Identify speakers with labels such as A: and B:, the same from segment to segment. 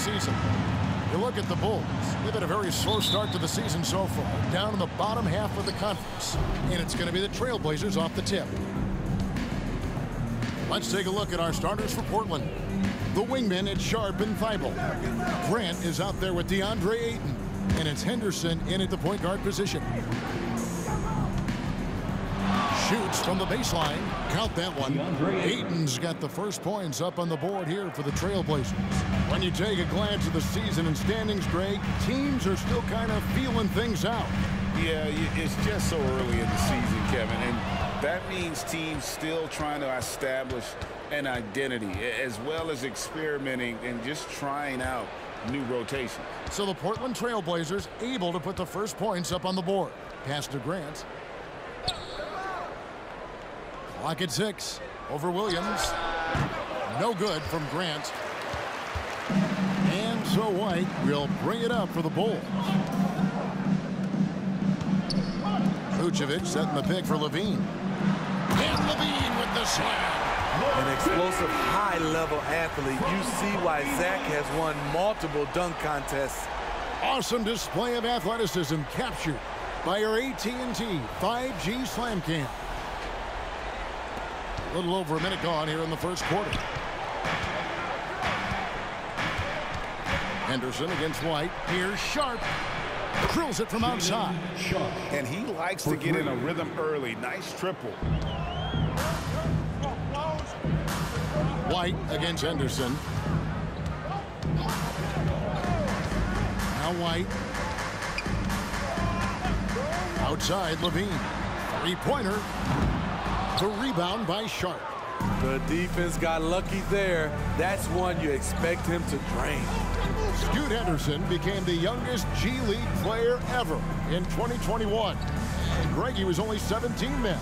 A: season. You look at the Bulls. They've had a very slow start to the season so far, down in the bottom half of the conference. And it's going to be the Trailblazers off the tip. Let's take a look at our starters for Portland. The wingmen, it's Sharp and Thibault. Grant is out there with Deondre Ayton. And it's Henderson in at the point guard position. Shoots from the baseline. Count that one. Ayton's got the first points up on the board here for the Trailblazers. When you take a glance at the season and standings, Greg, teams are still kind of feeling things out.
B: Yeah, it's just so early in the season, Kevin, and that means teams still trying to establish an identity as well as experimenting and just trying out new rotations.
A: So the Portland Trailblazers able to put the first points up on the board. Pass to Grant. Clock at 6. Over Williams. No good from Grant. And so White will bring it up for the Bulls. Vucevic setting the pick for lavine. And lavine with the slam.
C: An explosive, high-level athlete. You see why Zach has won multiple dunk contests.
A: Awesome display of athleticism captured by our AT&T 5G Slam Cam. A little over a minute gone here in the first quarter. Henderson against White. Here's Sharp. Drills it from outside.
B: And he likes to get in a rhythm early. Nice triple.
A: White against Henderson. Now White. Outside lavine. Three-pointer. The rebound by Sharp.
C: The defense got lucky there. That's one you expect him to drain.
A: Scoot Henderson became the youngest G League player ever in 2021. And Greg, was only 17 then.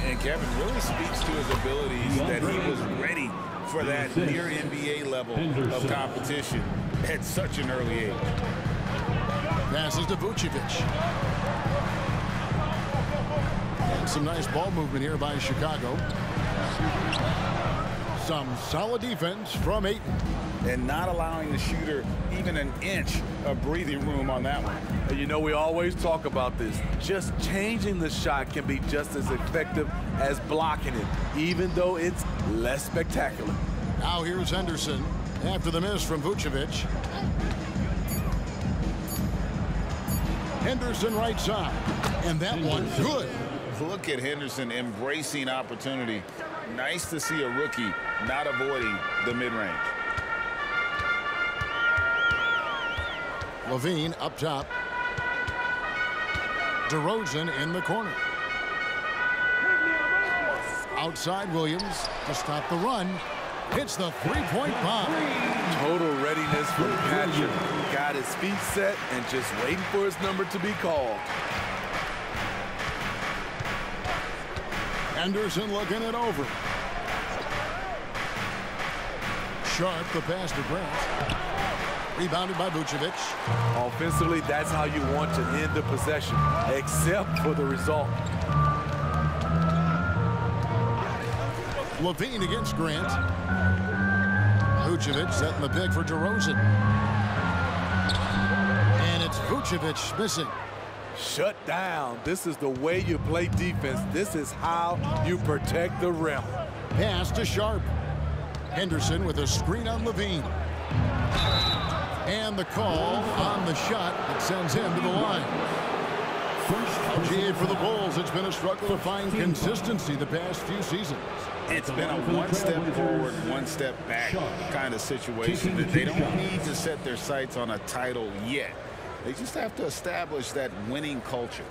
B: And Kevin really speaks to his abilities that he was ready for that near NBA level of competition at such an early age.
A: Passes to Vucevic. And some nice ball movement here by Chicago. Some solid defense from Ayton.
B: And not allowing the shooter even an inch of breathing room on that one.
C: You know, we always talk about this. Just changing the shot can be just as effective as blocking it, even though it's less spectacular.
A: Now here's Henderson after the miss from Vucevic. Henderson right side. And that one good.
B: Look at Henderson embracing opportunity. Nice to see a rookie not avoiding the mid-range.
A: Lavine up top. Derozan in the corner. Outside Williams to stop the run. Hits the three-point bomb.
C: Total readiness from Patrick. Got his feet set and just waiting for his number to be called.
A: Henderson looking it over. Sharp the pass to Grant. Rebounded by Vucevic.
C: Offensively, that's how you want to end the possession, except for the result.
A: lavine against Grant. Vucevic setting the pick for Derozan. And it's Vucevic missing.
C: Shut down. This is the way you play defense. This is how you protect the rim.
A: Pass to Sharp. Henderson with a screen on lavine. And the call on the shot that sends him to the line. GA for the Bulls, it's been a struggle to find consistency the past few seasons.
B: It's been a one step forward, one step back kind of situation. They don't need to set their sights on a title yet. They just have to establish that winning culture.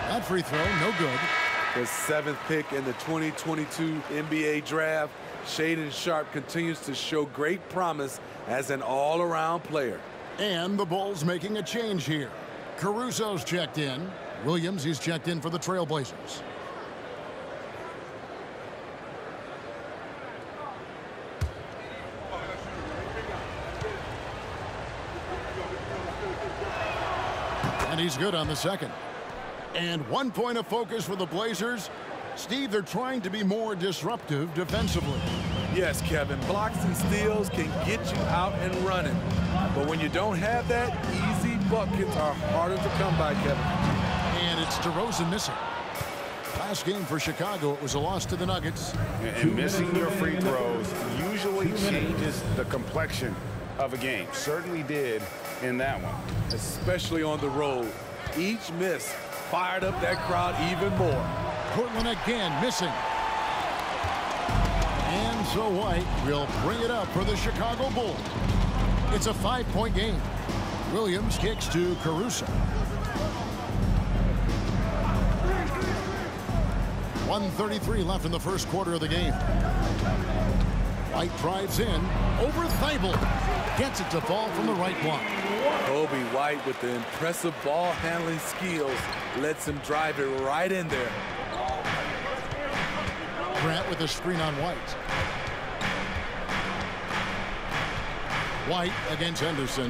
A: That free throw, no good.
C: The 7th pick in the 2022 NBA draft, Shaedon Sharpe continues to show great promise as an all-around player.
A: And the Bulls making a change here. Caruso's checked in. Williams, he's checked in for the Trailblazers. And he's good on the second. And 1 point of focus for the Blazers. Steve, they're trying to be more disruptive defensively.
C: Yes, Kevin. Blocks and steals can get you out and running. But when you don't have that, easy buckets are harder to come by, Kevin.
A: And it's DeRozan missing. Last game for Chicago, it was a loss to the Nuggets.
B: And missing your free throws usually changes the complexion of a game. Certainly did in that one.
C: Especially on the road. Each miss fired up that crowd even more.
A: Portland again missing. And so White will bring it up for the Chicago Bulls. It's a 5-point game. Williams kicks to Caruso. 1:33 left in the first quarter of the game. White drives in over Thibault. Gets it to fall from the right block.
C: Kobe White with the impressive ball handling skills lets him drive it right in there.
A: Grant with a screen on White. White against Henderson.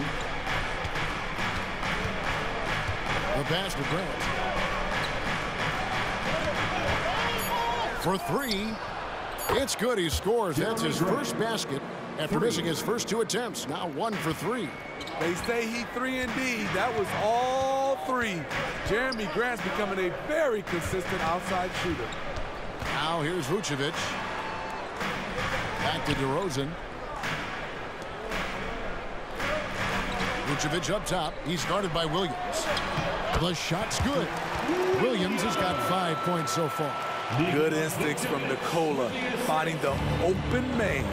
A: The pass to Grant. For three. It's good. He scores. That's his first basket after missing his first 2 attempts. Now 1 for 3.
C: They say he 3 and D. That was all 3. Jeremy Grant's becoming a very consistent outside shooter.
A: Now here's Vucevic. Back to DeRozan. Vucevic up top. He's guarded by Williams. The shot's good. Williams has got 5 points so far.
C: Good instincts from Nikola, finding the open man.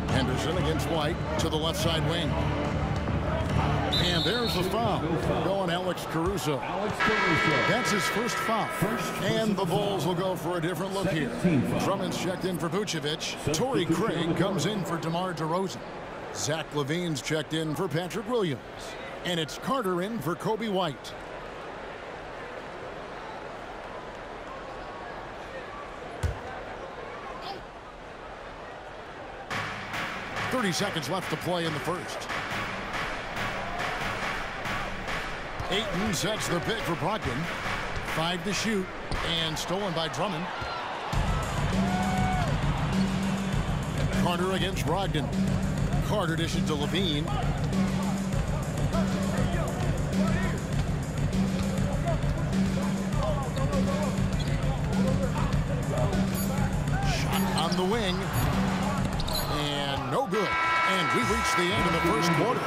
A: Henderson against White to the left side wing. And there's the foul. Going Alex Caruso. That's his first foul. And the Bulls will go for a different look here. Drummond's checked in for Vucevic. Torrey Craig comes in for Demar Derozan. Zach LaVine's checked in for Patrick Williams. And it's Carter in for Kobe White. .30 seconds left to play in the first. Ayton sets the pick for Brogdon. 5 to shoot, and stolen by Drummond. Carter against Brogdon. Carter dishes to Lavine. Shot on the wing. And no good. And we reach the end of the first quarter.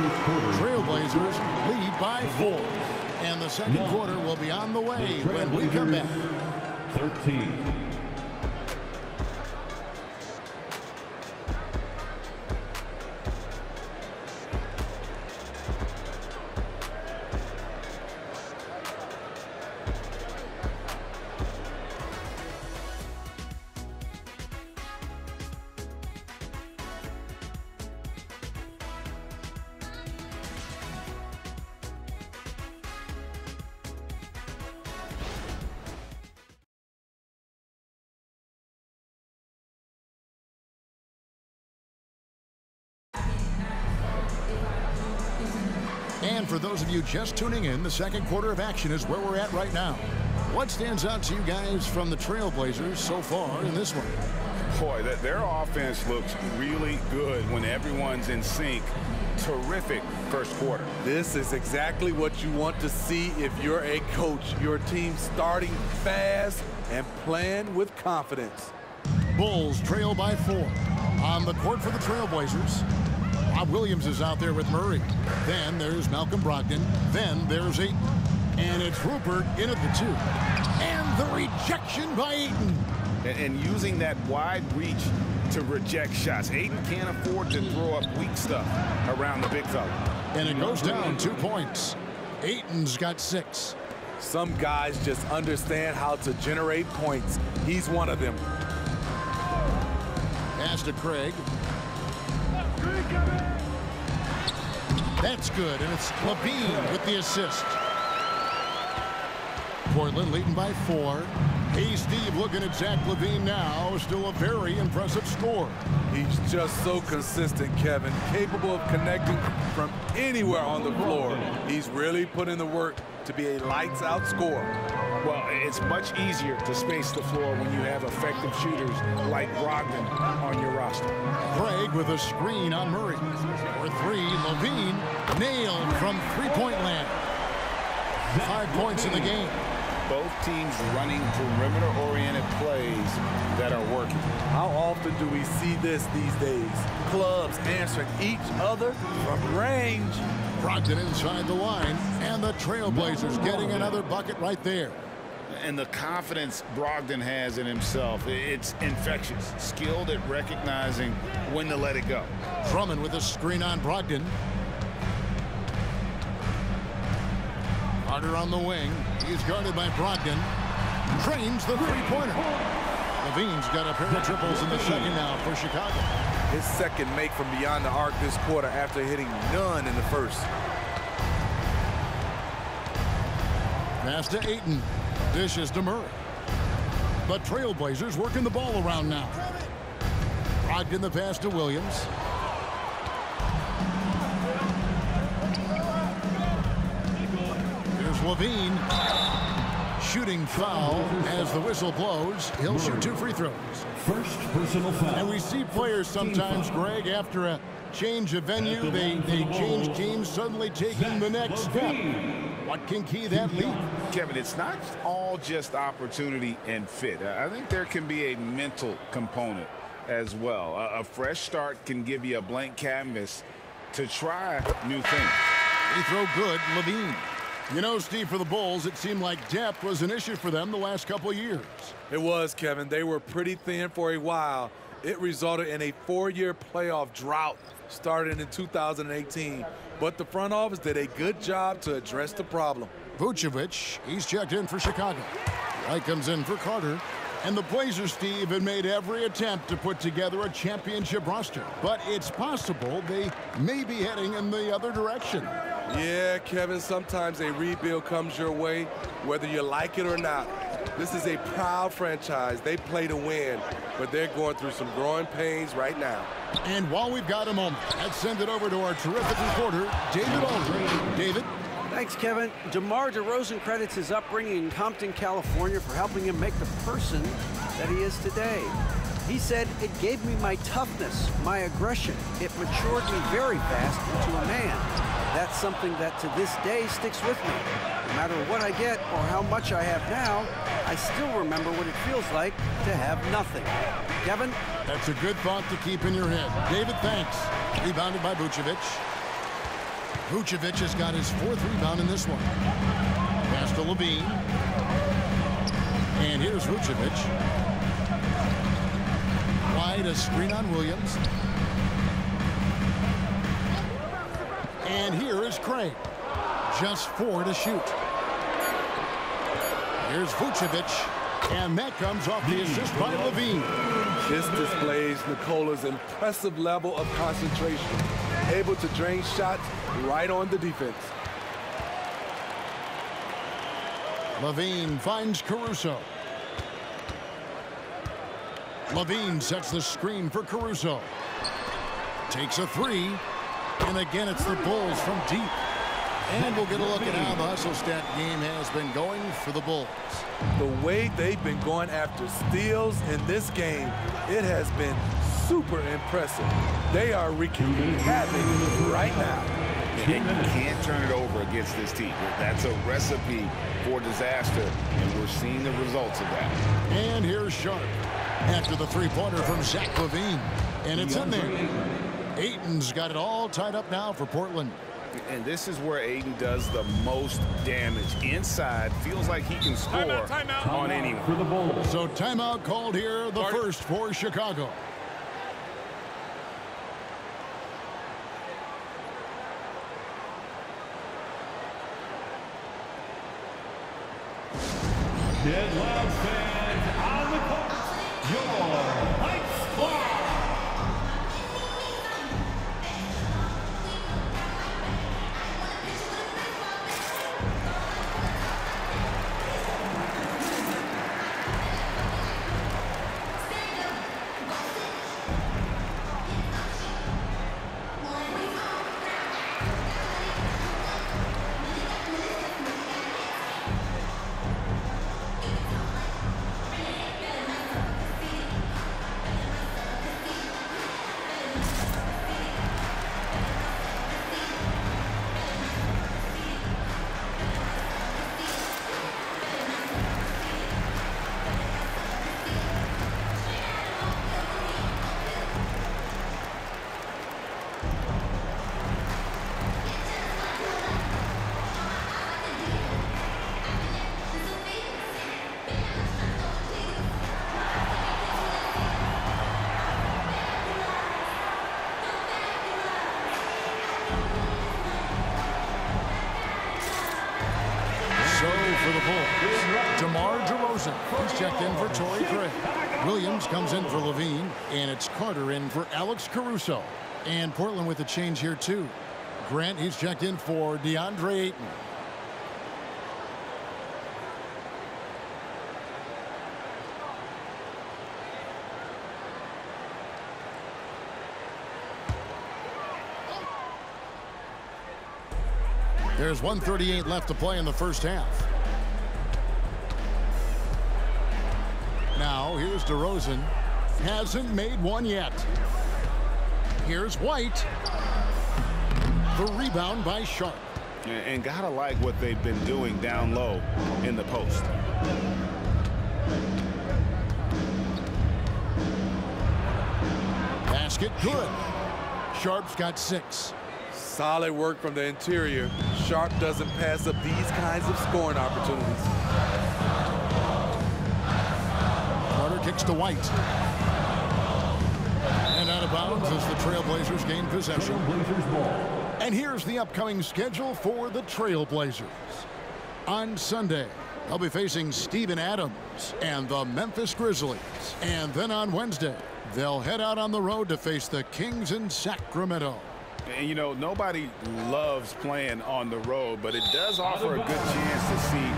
A: Trailblazers lead by 4. And the second quarter will be on the way when we come back.
D: 13.
A: And for those of you just tuning in, the second quarter of action is where we're at right now. What stands out to you guys from the Trailblazers so far in this one?
B: Boy, their offense looks really good when everyone's in sync. Terrific first quarter.
C: This is exactly what you want to see if you're a coach. Your team starting fast and playing with confidence.
A: Bulls trail by 4. On the court for the Trailblazers, Rob Williams is out there with Murray. Then there's Malcolm Brogdon. Then there's Ayton. And it's Rupert in at the 2. And the rejection by Ayton.
B: And using that wide reach to reject shots. Ayton can't afford to throw up weak stuff around the big fella.
A: And it goes down 2 points. Ayton's got 6.
C: Some guys just understand how to generate points. He's one of them.
A: Pass to Craig. That's good, and it's Lavine with the assist. Portland leading by 4. Hey, Steve, looking at Zach LaVine now, still a very impressive score.
C: He's just so consistent, Kevin, capable of connecting from anywhere on the floor. He's really put in the work to be a lights-out scorer.
B: Well, it's much easier to space the floor when you have effective shooters like Brogdon on your roster.
A: Craig with a screen on Murray. For three, LaVine nailed from three-point land. 5 points in the game.
B: Both teams running perimeter-oriented plays that are working.
C: How often do we see this these days? Clubs answering each other from range.
A: Brogdon inside the line, and the Trailblazers getting another bucket right there.
B: And the confidence Brogdon has in himself, it's infectious. Skilled at recognizing when to let it go.
A: Drummond with a screen on Brogdon. Carter on the wing. He's guarded by Brogdon. Trains the three-pointer. LaVine's got a pair of triples in the second now for Chicago.
C: His second make from beyond the arc this quarter after hitting none in the first.
A: Pass to Ayton. Dishes to Murray. The Trailblazers working the ball around now. Brogdon the pass to Williams. Here's LaVine. Shooting foul as the whistle blows. He'll shoot 2 free throws.
D: First personal foul.
A: And we see players sometimes, Greg, after a change of venue, they change teams, suddenly taking the next step. What can key that lead?
B: Kevin, it's not all just opportunity and fit. I think there can be a mental component as well. A fresh start can give you a blank canvas to try new things.
A: Free throw good, LaVine. You know, Steve, for the Bulls, it seemed like depth was an issue for them the last couple of years.
C: It was, Kevin. They were pretty thin for a while. It resulted in a 4-year playoff drought starting in 2018. But the front office did a good job to address the problem.
A: Vucevic, he's checked in for Chicago. Wright comes in for Carter. And the Blazers, Steve, had made every attempt to put together a championship roster. But it's possible they may be heading in the other direction.
C: Yeah, Kevin, sometimes a rebuild comes your way, whether you like it or not. This is a proud franchise. They play to win, but they're going through some growing pains right now.
A: And while we've got a moment, let's send it over to our terrific reporter, David Aldridge. David?
E: Thanks, Kevin. Demar Derozan credits his upbringing in Compton, California for helping him make the person that he is today. He said, "It gave me my toughness, my aggression. It matured me very fast into a man. That's something that to this day sticks with me. No matter what I get or how much I have now, I still remember what it feels like to have nothing." Kevin?
A: That's a good thought to keep in your head. David, thanks. Rebounded by Vucevic. Vucevic has got his 4th rebound in this one. Pass to LaVine. And here's Vucevic. Wide, a screen on Williams. And here is Craig. Just 4 to shoot. Here's Vucevic. And that comes off the assist by LaVine.
C: This displays Nicola's impressive level of concentration, able to drain shots right on the defense.
A: LaVine finds Caruso. LaVine sets the screen for Caruso. Takes a 3. And again, it's the Bulls from deep. And we'll get a look at how the hustle stat game has been going for the Bulls.
C: The way they've been going after steals in this game, it has been super impressive. They are wreaking havoc right now.
B: And you can't turn it over against this team. That's a recipe for disaster, and we're seeing the results of that.
A: And here's Sharp after the three-pointer from Zach LaVine. And it's in there. Ayton's got it all tied up now for Portland.
B: And this is where Ayton does the most damage. Inside, feels like he can score on anyone.
D: For the Bulls.
A: So timeout called here, the first for Chicago.
D: Dead loud fans on the court. Your Light Squad.
A: Demar Derozan, he's checked in for Torrey Craig. Williams comes in for Lavine, and it's Carter in for Alex Caruso. And Portland with a change here, too. Grant, he's checked in for Deondre Ayton. There's 1:38 left to play in the first half. Now, here's DeRozan. Hasn't made one yet. Here's White. The rebound by Sharp.
B: And gotta like what they've been doing down low in the post.
A: Basket good. Sharp's got 6.
C: Solid work from the interior. Sharp doesn't pass up these kinds of scoring opportunities.
A: Carter kicks to White. And out of bounds as the Trailblazers gain possession. And here's the upcoming schedule for the Trailblazers. On Sunday, they'll be facing Steven Adams and the Memphis Grizzlies. And then on Wednesday, they'll head out on the road to face the Kings in Sacramento.
B: And, you know, nobody loves playing on the road, but it does offer a good chance to see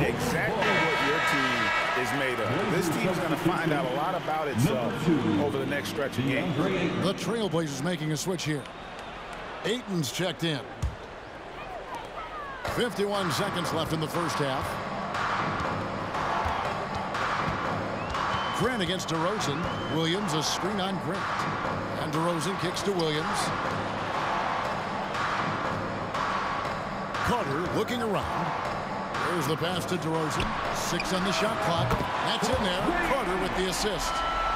B: exactly what your team is made of. This team's going to find out a lot about itself over the next stretch of games.
A: The Trailblazers making a switch here. Ayton's checked in. 51 seconds left in the first half. Grant against DeRozan. Williams a screen on Grant. And DeRozan kicks to Williams. Carter looking around. There's the pass to DeRozan. 6 on the shot clock. That's in there. Carter with the assist.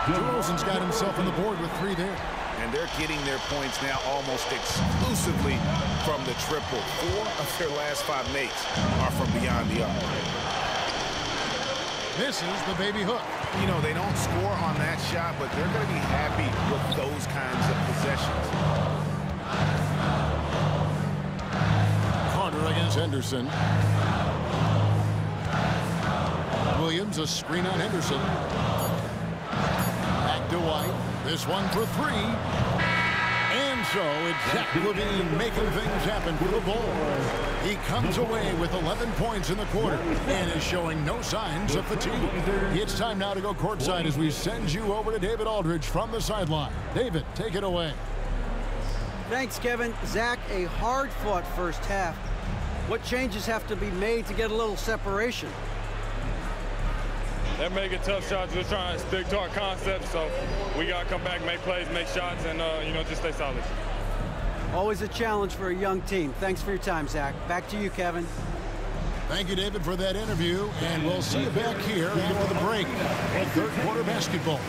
A: DeRozan's got himself on the board with 3 there.
B: And they're getting their points now almost exclusively from the triple. 4 of their last 5 makes are from beyond the arc.
A: This is the baby hook.
B: You know, they don't score on that shot, but they're going to be happy with those kinds of possessions.
A: Carter against Henderson. Williams a screen on Henderson. Back to White. This one for 3. And so it's Zach LaVine making things happen for the Bulls. He comes away with 11 points in the quarter and is showing no signs of fatigue. It's time now to go courtside as we send you over to David Aldridge from the sideline. David, take it away.
E: Thanks, Kevin. Zach, a hard-fought first half. What changes have to be made to get a little separation?
F: They're making tough shots. We're trying to stick to our concept, so we got to come back, make plays, make shots, and, you know, just stay solid.
E: Always a challenge for a young team. Thanks for your time, Zach. Back to you, Kevin.
A: Thank you, David, for that interview, and we'll see you back here after the break for third quarter basketball.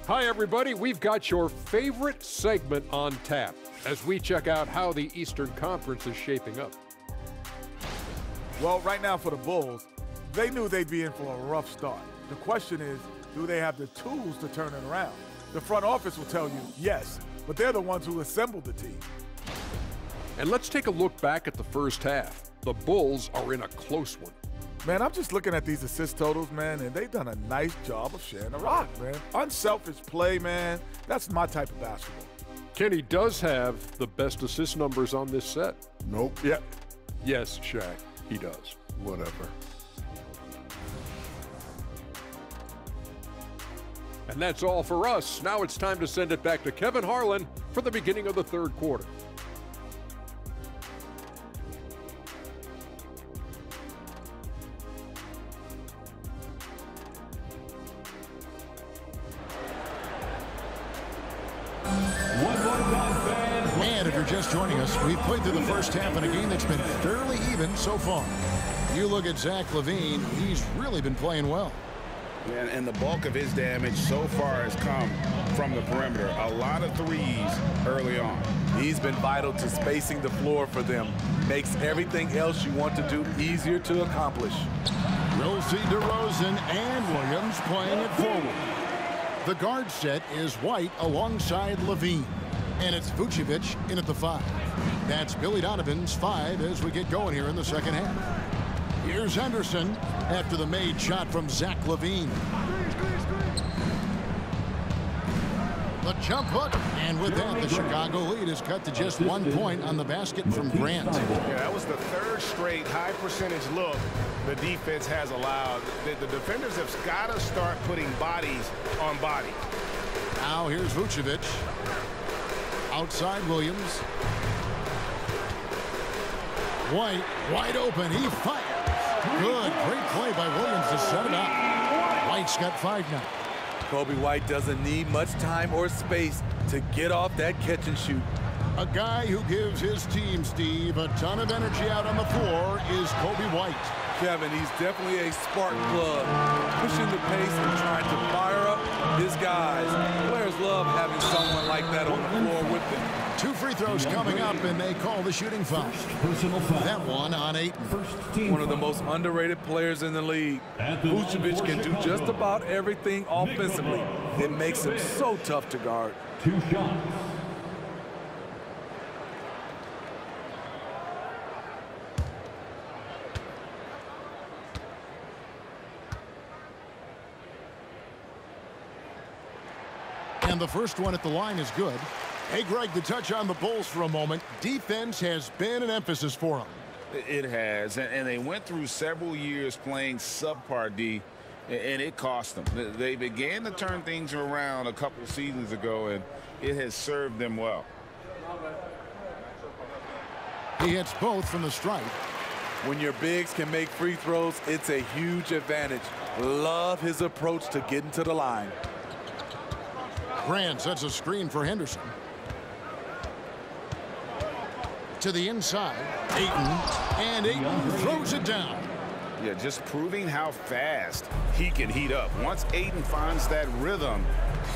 G: Hi, everybody. We've got your favorite segment on tap as we check out how the Eastern Conference is shaping up.
C: Well, right now for the Bulls,
H: They knew they'd be in for a rough start. The question is, do they have the tools to turn it around? The front office will tell you yes, but they're the ones who assembled the team.
G: And let's take a look back at the first half. The Bulls are in a close one.
H: Man, I'm just looking at these assist totals, man, and they've done a nice job of sharing the rock, man. Unselfish play, man. That's my type of basketball.
G: Kenny does have the best assist numbers on this set.
I: Nope.
G: Yeah. Yes, Shaq, he does.
I: Whatever.
G: And that's all for us. Now it's time to send it back to Kevin Harlan for the beginning of the third quarter.
A: And if you're just joining us, we've played through the first half in a game that's been fairly even so far. You look at Zach LaVine, he's really been playing well.
B: And the bulk of his damage so far has come from the perimeter. A lot of threes early on.
C: He's been vital to spacing the floor for them. Makes everything else you want to do easier to accomplish.
A: We'll see DeRozan and Williams playing it forward. The guard set is White alongside LaVine. And it's Vucevic in at the 5. That's Billy Donovan's 5 as we get going here in the second half. Here's Henderson after the made shot from Zach LaVine. The jump hook, and with that, the Chicago lead is cut to just 1 point on the basket from Grant.
J: Yeah, that was the third straight high percentage look the defense has allowed. The defenders have got to start putting bodies on bodies.
A: Now here's Vucevic. Outside Williams. White, wide open, he fires. Good, great play by Williams to set it up. White's got 5 now.
C: Kobe White doesn't need much time or space to get off that catch and shoot.
A: A guy who gives his team, Steve, a ton of energy out on the floor is Kobe White.
C: Kevin, he's definitely a spark plug, pushing the pace and trying to fire up his guys. Players love having someone like that on the floor with them.
A: 2 free throws coming up, and they call the shooting foul. That one on Ayton.
C: One of the most underrated players in the league. Vucevic can do just about everything offensively. It makes him so tough to guard.
D: 2 shots.
A: And the first one at the line is good. Hey, Greg, to touch on the Bulls for a moment, defense has been an emphasis for them.
B: It has, and they went through several years playing subpar D, and it cost them. They began to turn things around a couple seasons ago, and it has served them well.
A: He hits both from the stripe.
C: When your bigs can make free throws, it's a huge advantage. Love his approach to getting to the line.
A: Grant sets a screen for Henderson. To the inside, and Ayton throws it down.
B: Yeah, just proving how fast he can heat up. Once Ayton finds that rhythm,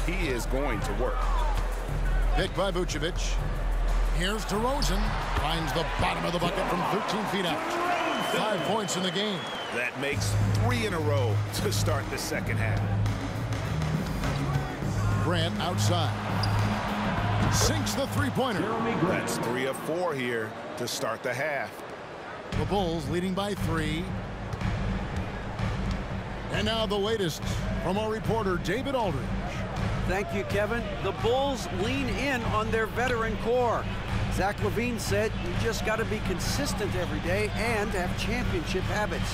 B: he is going to work.
A: Picked by Vucevic. Here's DeRozan. Finds the bottom of the bucket from 13 feet out. 5 points in the game.
B: That makes 3 in a row to start the second half.
A: Grant outside. Sinks the three-pointer.
B: That's 3 of 4 here to start the half.
A: The Bulls leading by 3. And now the latest from our reporter, David Aldridge.
E: Thank you, Kevin. The Bulls lean in on their veteran core. Zach LaVine said you just got to be consistent every day and have championship habits.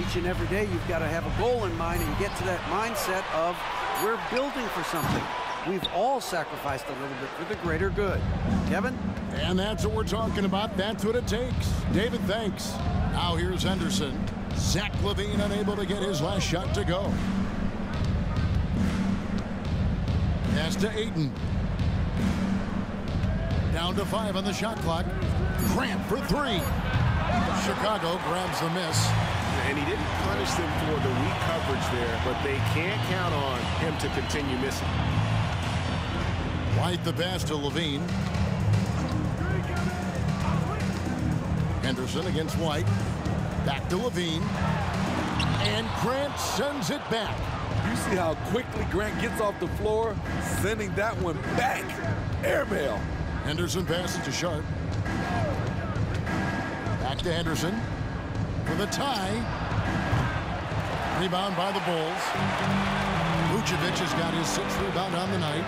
E: Each and every day you've got to have a goal in mind and get to that mindset of we're building for something. We've all sacrificed a little bit for the greater good. Kevin?
A: And that's what we're talking about. That's what it takes. David, thanks. Now here's Henderson. Zach LaVine unable to get his last shot to go. Pass to Ayton. Down to 5 on the shot clock. Grant for 3. Chicago grabs the miss.
J: And he didn't punish them for the weak coverage there, but they can't count on him to continue missing.
A: White the pass to LaVine. Henderson against White. Back to LaVine. And Grant sends it back.
C: You see how quickly Grant gets off the floor, sending that one back. Airmail.
A: Henderson passes to Sharp. Back to Henderson for the tie. Rebound by the Bulls. Vucevic has got his 6th rebound on the night.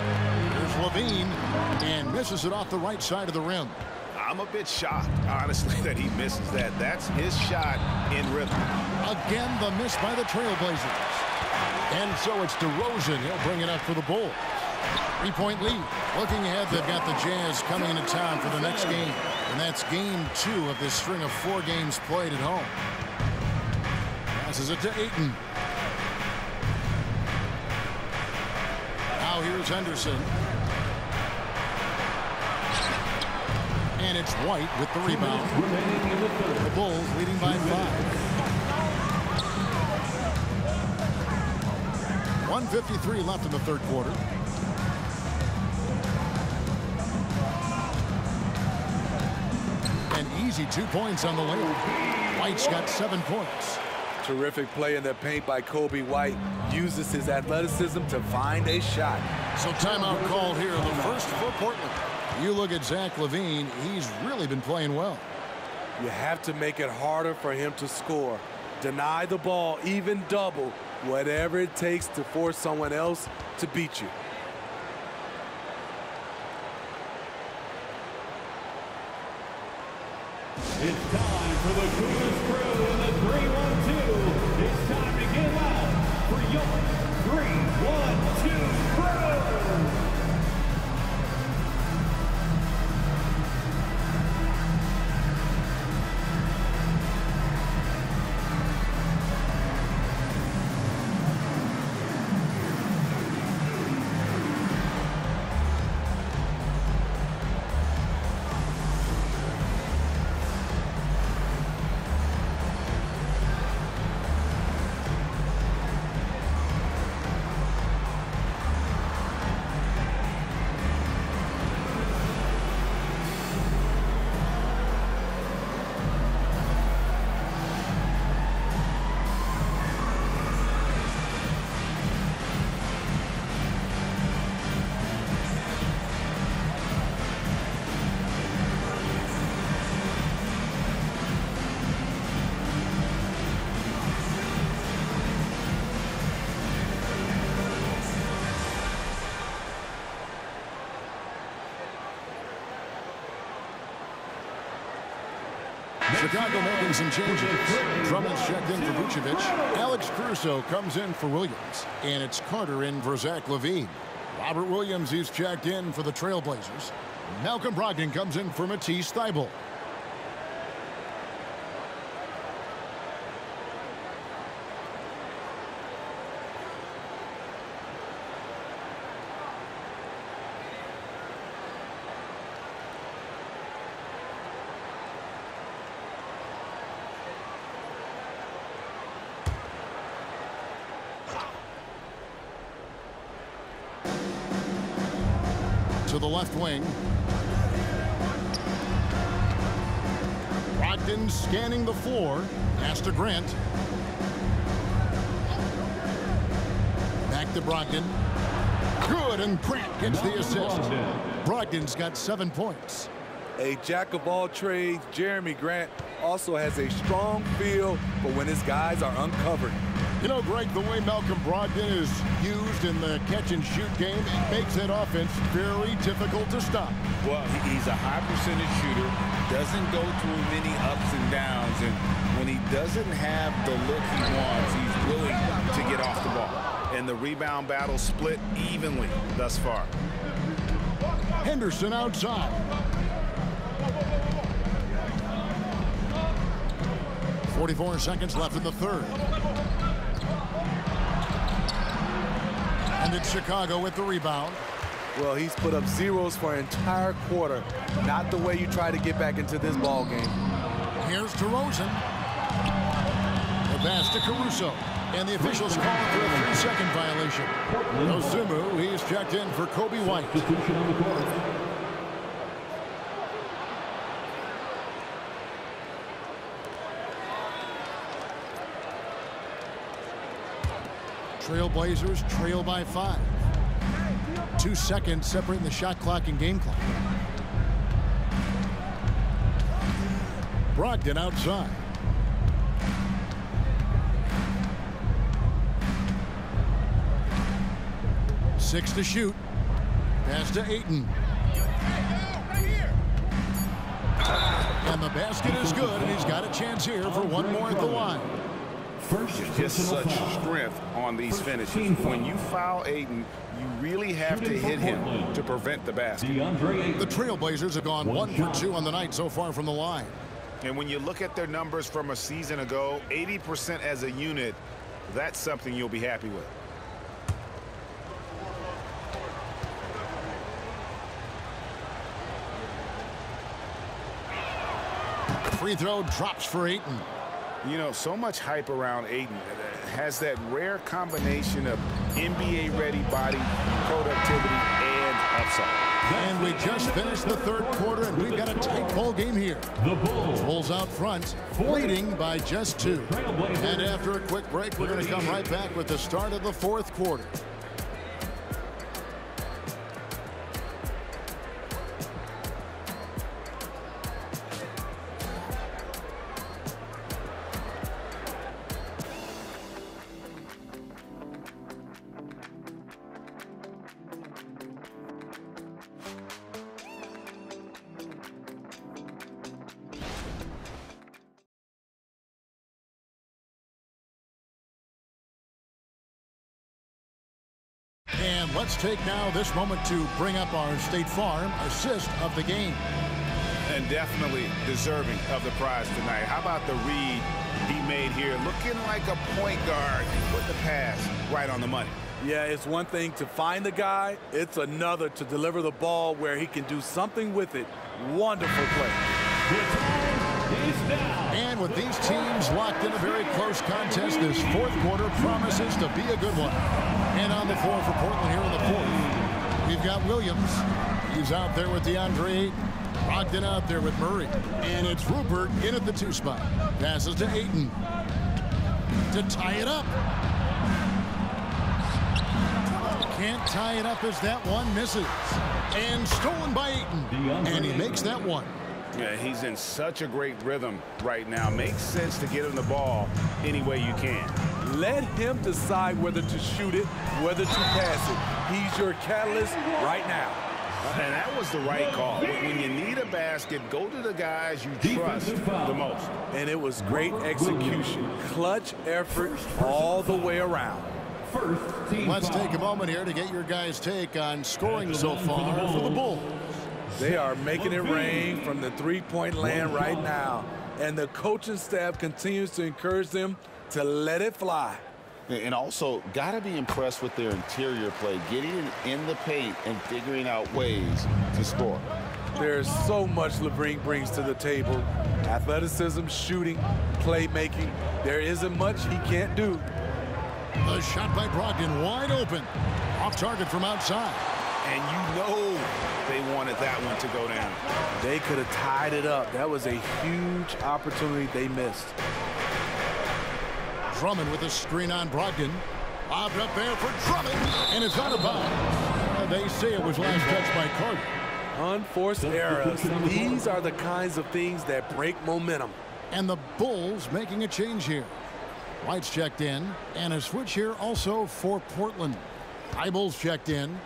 A: There's Lavine, and misses it off the right side of the rim.
J: I'm a bit shocked, honestly, that he misses that. That's his shot in rhythm.
A: Again, the miss by the Trailblazers. And so it's DeRozan. He'll bring it up for the Bulls. 3-point lead. Looking ahead, they've got the Jazz coming into town for the next game. And that's game 2 of this string of 4 games played at home. Passes it to Ayton. Now here's Henderson. And it's White with the rebound. The Bulls leading by 5. 1:53 left in the third quarter. An easy 2 points on the layup. White's got 7 points.
C: Terrific play in the paint by Kobe White. Uses his athleticism to find a shot.
A: So timeout called here, the first for Portland. You look at Zach LaVine, he's really been playing well.
C: You have to make it harder for him to score. Deny the ball, even double, whatever it takes to force someone else to beat you.
D: It's time for the Coolest Crew in the 3-1-2. It's time to get loud for your 3-1-2 crew.
A: Chicago making some changes. Drummond's checked in for Vucevic. Alex Caruso comes in for Williams. And it's Carter in for Zach LaVine. Robert Williams is checked in for the Trailblazers. Malcolm Brogdon comes in for Matisse Thybulle. To the left wing. Brogdon scanning the floor. Pass to Grant. Back to Brogdon. Good, and Grant gets the assist. Brogdon's got 7 points.
C: A jack of all trades, Jeremy Grant also has a strong feel for when his guys are uncovered.
A: You know, Greg, the way Malcolm Brogdon is used in the catch-and-shoot game, it makes that offense very difficult to stop.
B: Well, he's a high percentage shooter, doesn't go through many ups and downs, and when he doesn't have the look he wants, he's willing to get off the ball. And the rebound battle split evenly thus far.
A: Henderson outside. .44 seconds left in the third. And it's Chicago with the rebound.
C: Well, he's put up zeros for an entire quarter. Not the way you try to get back into this ball game.
A: Here's DeRozan. The pass to Caruso. And the officials call for a 3-second violation. Ozumu, he's checked in for Kobe White. Trailblazers trail by 5. 2 seconds separating the shot clock and game clock. Brogdon outside. Six to shoot. Pass to Ayton. And the basket is good, and he's got a chance here for one more at the line.
B: Just such strength on these finishes. When you foul Ayton, you really have to hit him to prevent the basket.
A: The Trailblazers have gone 1 for 2 on the night so far from the line.
B: And when you look at their numbers from a season ago, 80% as a unit, that's something you'll be happy with.
A: Free throw drops for Ayton.
B: You know, so much hype around Ayton. Has that rare combination of NBA-ready body, productivity, and upside.
A: And we just finished the third quarter, and we've got a tight ball game here.
D: The
A: Bulls out front, leading by just 2. And after a quick break, we're going to come right back with the start of the fourth quarter. And let's take now this moment to bring up our State Farm assist of the game.
B: And definitely deserving of the prize tonight. How about the read he made here? Looking like a point guard. Put the pass right on the money.
C: Yeah, it's one thing to find the guy. It's another to deliver the ball where he can do something with it. Wonderful play.
A: And with these teams locked in a very close contest, this fourth quarter promises to be a good one. And on the floor for Portland here in the fourth, we've got Williams. He's out there with Deondre Ayton. Brogdon out there with Murray. And it's Rupert in at the 2 spot. Passes to Ayton to tie it up. Can't tie it up as that one misses. And stolen by Ayton. And he makes that one.
B: Yeah, he's in such a great rhythm right now. Makes sense to get him the ball any way you can.
C: Let him decide whether to shoot it, whether to pass it. He's your catalyst right now.
B: And that was the right call. When you need a basket, go to the guys you trust the most.
C: And it was great execution. Clutch effort all the way around.
A: Let's take a moment here to get your guys' take on scoring so far for the Bulls.
C: They are making it rain from the three-point land right now. And the coaching staff continues to encourage them to let it fly.
B: And also, got to be impressed with their interior play, getting in the paint and figuring out ways to score.
C: There's so much lavine brings to the table. Athleticism, shooting, playmaking. There isn't much he can't do.
A: A shot by Brogdon, wide open. Off target from outside.
B: And you know they wanted that one to go down.
C: They could have tied it up. That was a huge opportunity they missed.
A: Drummond with a screen on Brogdon. Lobbed up there for Drummond, and it's out of bounds. They say it was last touched by Carter.
C: Unforced errors. These are the kinds of things that break momentum.
A: And the Bulls making a change here. White's checked in, and a switch here also for Portland. Eibel's checked in.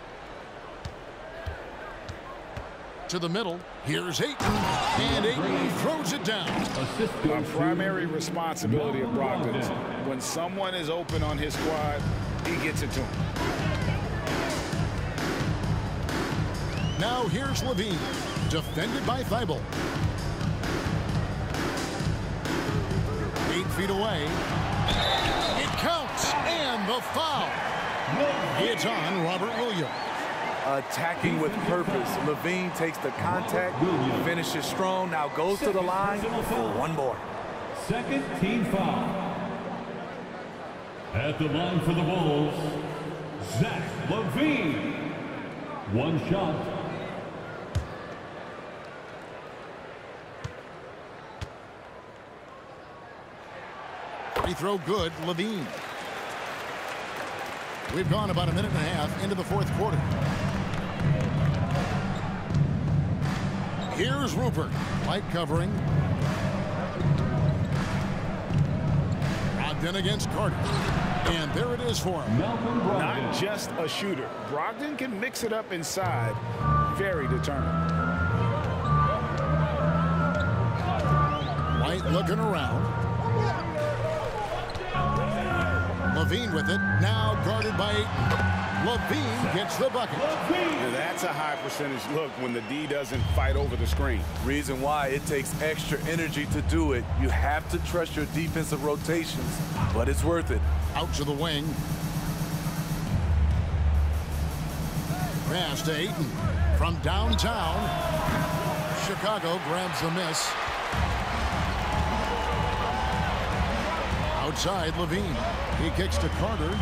A: To the middle. Here's Ayton, and Ayton throws it down.
B: A primary responsibility of Brogdon. When someone is open on his squad, he gets it to him.
A: Now here's Lavine, defended by Thibault. 8 feet away. It counts, and the foul. It's on Robert Williams.
C: Attacking with purpose. Lavine takes the contact, finishes strong, now goes to the line for one more.
D: Second team foul. At the line for the Bulls, Zach LaVine. One shot.
A: Free throw good, Lavine. We've gone about a minute and a half into the fourth quarter. Here's Rupert. Light covering. Brogdon against Carter. And there it is for him.
B: Not just a shooter. Brogdon can mix it up inside. Very determined.
A: White looking around. Lavine with it. Now guarded by Ayton. Lavine gets the bucket.
B: Yeah, that's a high percentage look when the D doesn't fight over the screen.
C: Reason why it takes extra energy to do it. You have to trust your defensive rotations, but it's worth it.
A: Out to the wing. Pass to Ayton from downtown. Chicago grabs the miss. Outside, Lavine. He kicks to Carter.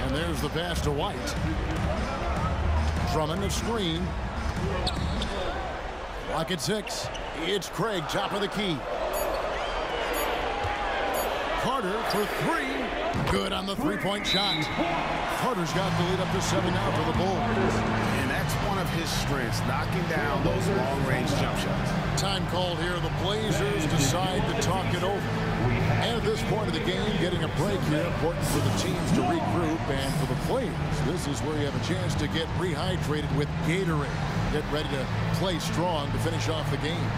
A: And there's the pass to White. Drummond the screen. Lock at 6. It's Craig, top of the key. Carter for 3. Good on the three-point shot. Carter's got the lead up to 7 now for the Bulls.
B: And that's one of his strengths, knocking down those long-range jump shots.
A: Time called here. The Blazers decide to talk it over. And at this point of the game, getting a break here, important for the teams to regroup, and for the players, this is where you have a chance to get rehydrated with Gatorade. Get ready to play strong to finish off the game.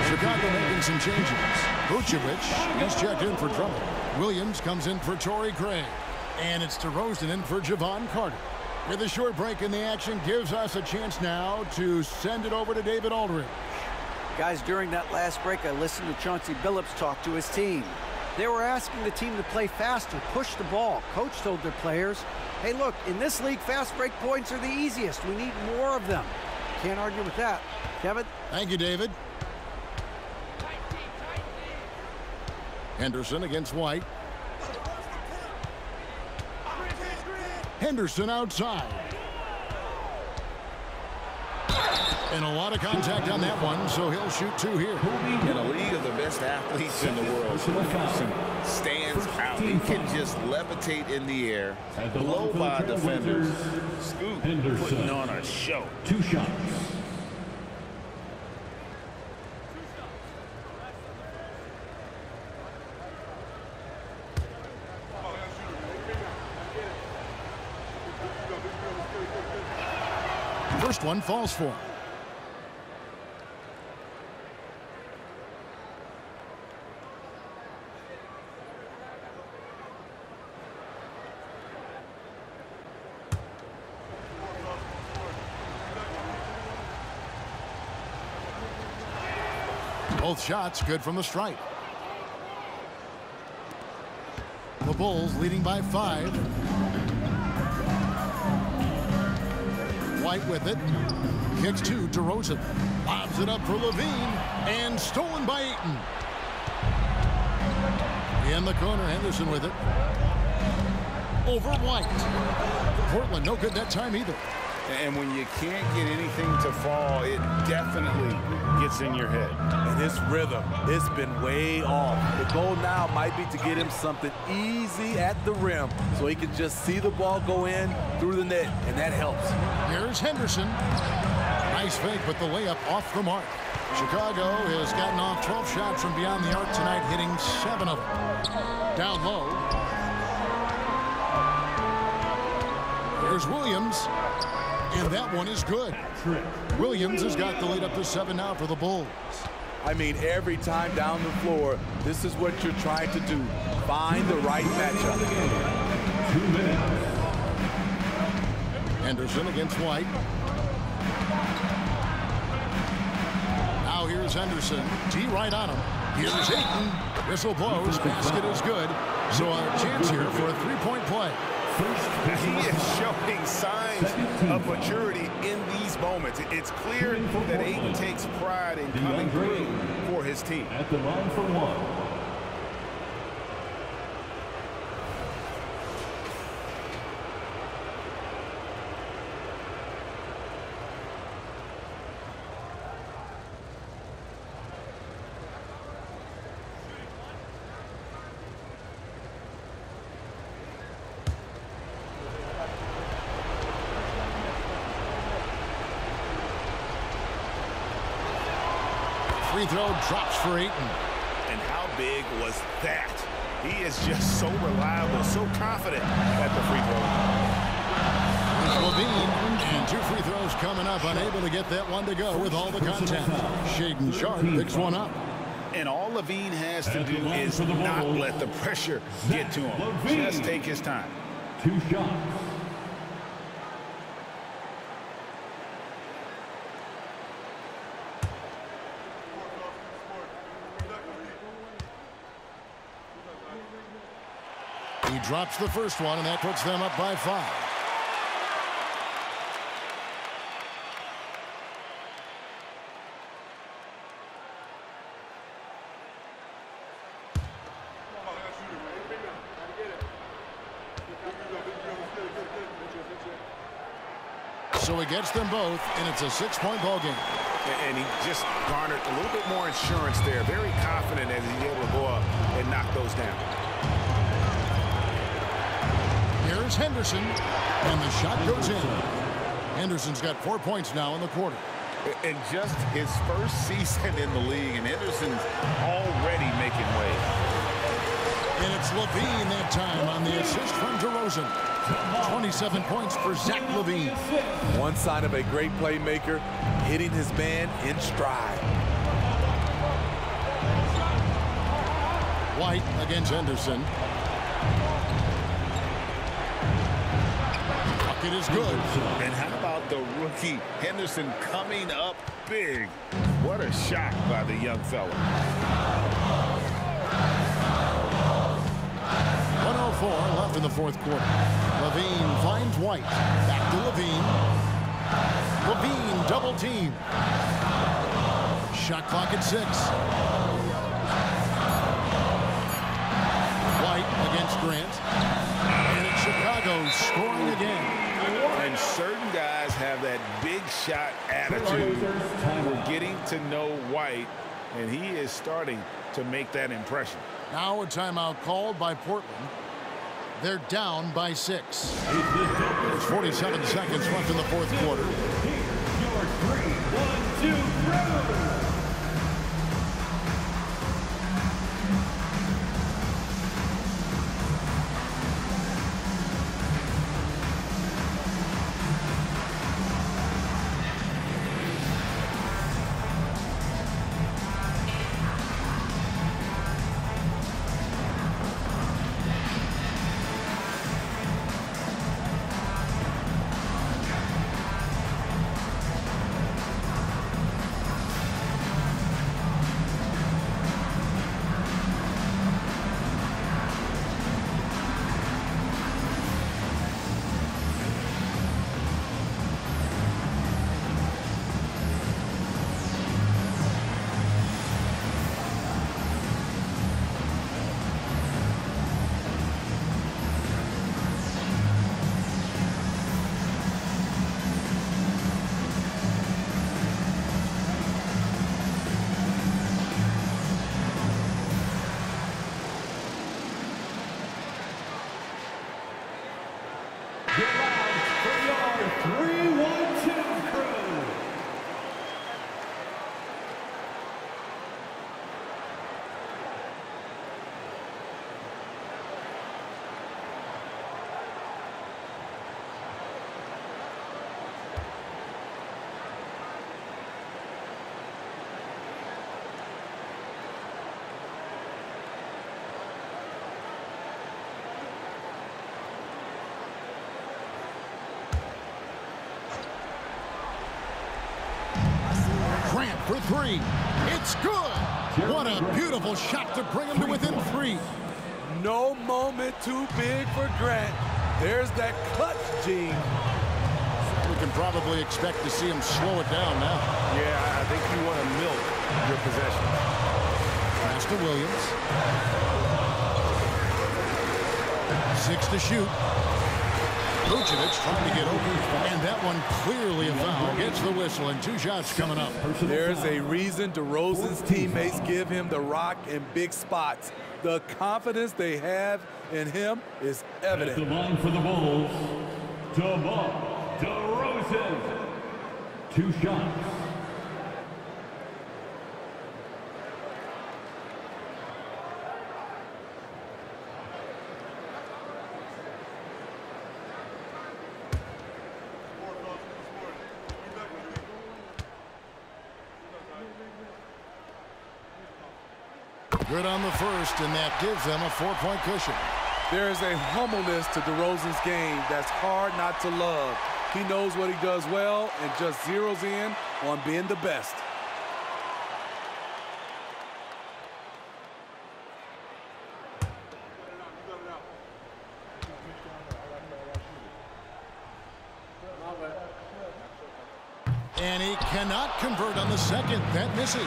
A: Chicago making some changes. Vucevic, he's checked in for Drummond. Williams comes in for Torrey Craig. And it's DeRozan in for Javon Carter. With a short break in the action, gives us a chance now to send it over to David Aldridge.
E: Guys, during that last break, I listened to Chauncey Billups talk to his team. They were asking the team to play faster, push the ball. Coach told their players, hey, look, in this league, fast break points are the easiest. We need more of them. Can't argue with that. Kevin?
A: Thank you, David. Henderson against White. Henderson outside. And a lot of contact on that one, so he'll shoot 2 here.
B: In a league of the best athletes in the world, Henderson stands out. He can just levitate in the air, blow by defenders, scoop, putting on a show.
D: 2 shots.
A: First one falls for him. Both shots good from the stripe. The Bulls leading by 5. White with it. Kicks to DeRozan. Lobs it up for Lavine. And stolen by Ayton. In the corner, Henderson with it. Over White. Portland no good that time either.
B: And when you can't get anything to fall, it definitely gets in your head.
C: And his rhythm, it's been way off. The goal now might be to get him something easy at the rim so he can just see the ball go in through the net, and that helps.
A: Here's Henderson. Nice fake, but the layup off the mark. Chicago has gotten off 12 shots from beyond the arc tonight, hitting 7 of them. Down low. Here's Williams, and that one is good. Williams has got the lead up to 7 now for the Bulls.
C: I mean, every time down the floor, this is what you're trying to do. Find the right matchup.
D: 2 minutes.
A: Henderson against White. Now here's Henderson. D right on him. Here's Ayton. Whistle blows. Basket is good. So a chance here for a three-point play.
J: He is showing signs of maturity in these moments. It's clear that Ayton takes pride in coming through for his team.
D: At the line for one.
A: Free throw drops for Ayton.
J: And how big was that? He is just so reliable, so confident at the free throw.
A: Lavine, and 2 free throws coming up, unable to get that one to go with all the contact. Shaedon Sharpe picks one up.
B: And all Lavine has to do is not let the pressure get to him. Just take his time.
D: 2 shots.
A: He drops the first one, and that puts them up by 5. So he gets them both, and it's a 6-point ball game.
J: And he just garnered a little bit more insurance there. Very confident as he's able to go up and knock those down.
A: Here's Henderson, and the shot goes in. Henderson's got 4 points now in the quarter.
B: And just his first season in the league, and Henderson's already making waves.
A: And it's Lavine that time on the assist from DeRozan. 27 points for Zach Lavine.
C: One sign of a great playmaker, hitting his man in stride.
A: White against Henderson. Bucket is good.
B: And how about the rookie Henderson coming up big? What a shot by the young fella.
A: 1:04 left in the fourth quarter. Lavine finds White. Back to Lavine. Lavine double team. Shot clock at 6. White against Grant. And it's Chicago scoring again.
B: And certain guys have that big shot attitude. We're getting to know White, and he is starting to make that impression.
A: Now a timeout called by Portland. They're down by 6. There's 47 seconds left in the fourth quarter.
D: Your 3-1-2
A: Grant for three. It's good. What a beautiful shot to bring him to within 3.
C: No moment too big for Grant. There's that clutch gene.
A: We can probably expect to see him slow it down now.
J: Yeah, I think you want to milk your possession.
A: Pass to Williams. 6 to shoot. Vucevic trying to get over, and that one clearly a foul. Gets the whistle, and 2 shots coming up.
C: There's a reason DeRozan's teammates give him the rock in big spots. The confidence they have in him is evident.
D: At the line for the Bulls, Demar Derozan. 2 shots.
A: Good on the first, and that gives them a 4-point cushion.
C: There is a humbleness to DeRozan's game that's hard not to love. He knows what he does well and just zeroes in on being the best.
A: And he cannot convert on the second. That misses.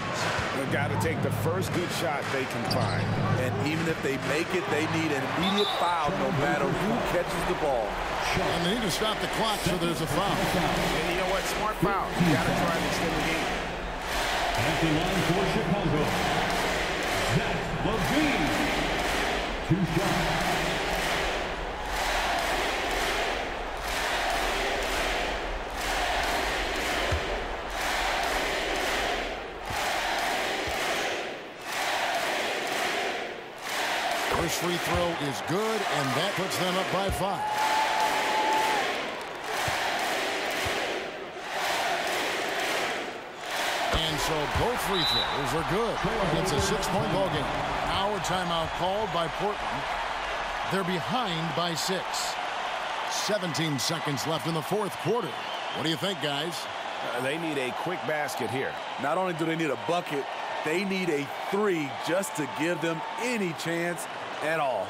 J: They've got to take the first good shot they can find.
C: And even if they make it, they need an immediate foul no matter who catches the ball.
A: And they need to stop the clock, so there's a foul.
J: And you know what? Smart foul. You got to try and extend the game.
D: At the line for Chicago, lavine. 2 shots.
A: First free throw is good, and that puts them up by 5. And so both free throws are good. It's a 6-point ball game. Now a timeout called by Portland. They're behind by 6. 17 seconds left in the 4th quarter. What do you think, guys?
J: They need a quick basket here.
C: Not only do they need a bucket, they need a 3 just to give them any chance at all.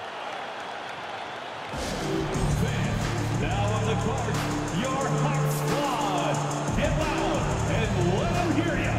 D: Now on the court, your Hawk squad. Get loud and let them hear you.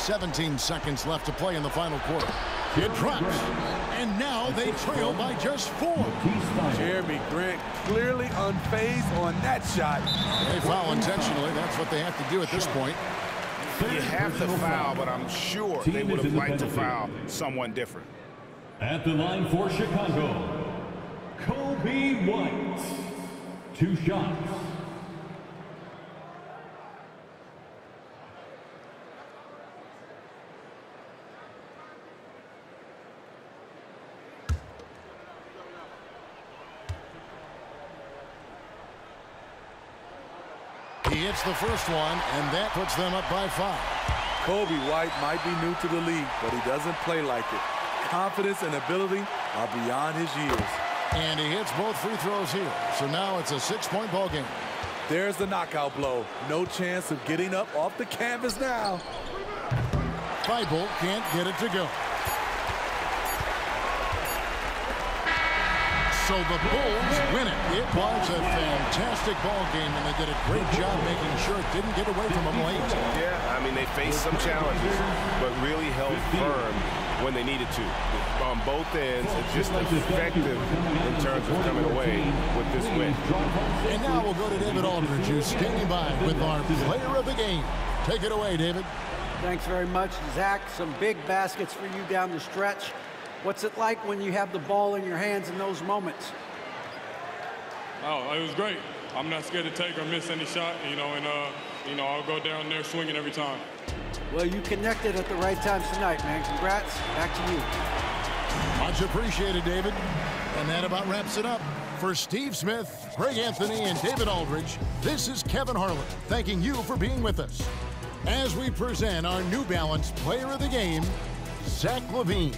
A: .17 seconds left to play in the final quarter. It drops, and now they trail by just 4.
C: Jeremy Grant clearly unfazed on that shot.
A: They foul intentionally. That's what they have to do at this point.
J: You have to foul, but I'm sure they would have liked to foul someone different.
D: At the line for Chicago, Kobe White. 2 shots.
A: He hits the first one, and that puts them up by 5.
C: Kobe White might be new to the league, but he doesn't play like it. Confidence and ability are beyond his years.
A: And he hits both free throws here. So now it's a 6-point ball game.
C: There's the knockout blow. No chance of getting up off the canvas now.
A: Feibel can't get it to go. So the Bulls win it. It was a fantastic ball game, and they did a great job making sure it didn't get away from them late.
J: Yeah, I mean, they faced some challenges, but really held firm when they needed to. On both ends, it's just effective in terms of coming away with this win.
A: And now we'll go to David Aldridge, who's standing by with our player of the game. Take it away, David.
E: Thanks very much, Zach. Some big baskets for you down the stretch. What's it like when you have the ball in your hands in those moments?
F: Oh, it was great. I'm not scared to take or miss any shot, and I'll go down there swinging every time.
E: Well, you connected at the right times tonight, man. Congrats. Back to you.
A: Much appreciated, David. And that about wraps it up. For Steve Smith, Greg Anthony, and David Aldridge, this is Kevin Harlan thanking you for being with us as we present our New Balance Player of the Game, Zach LaVine.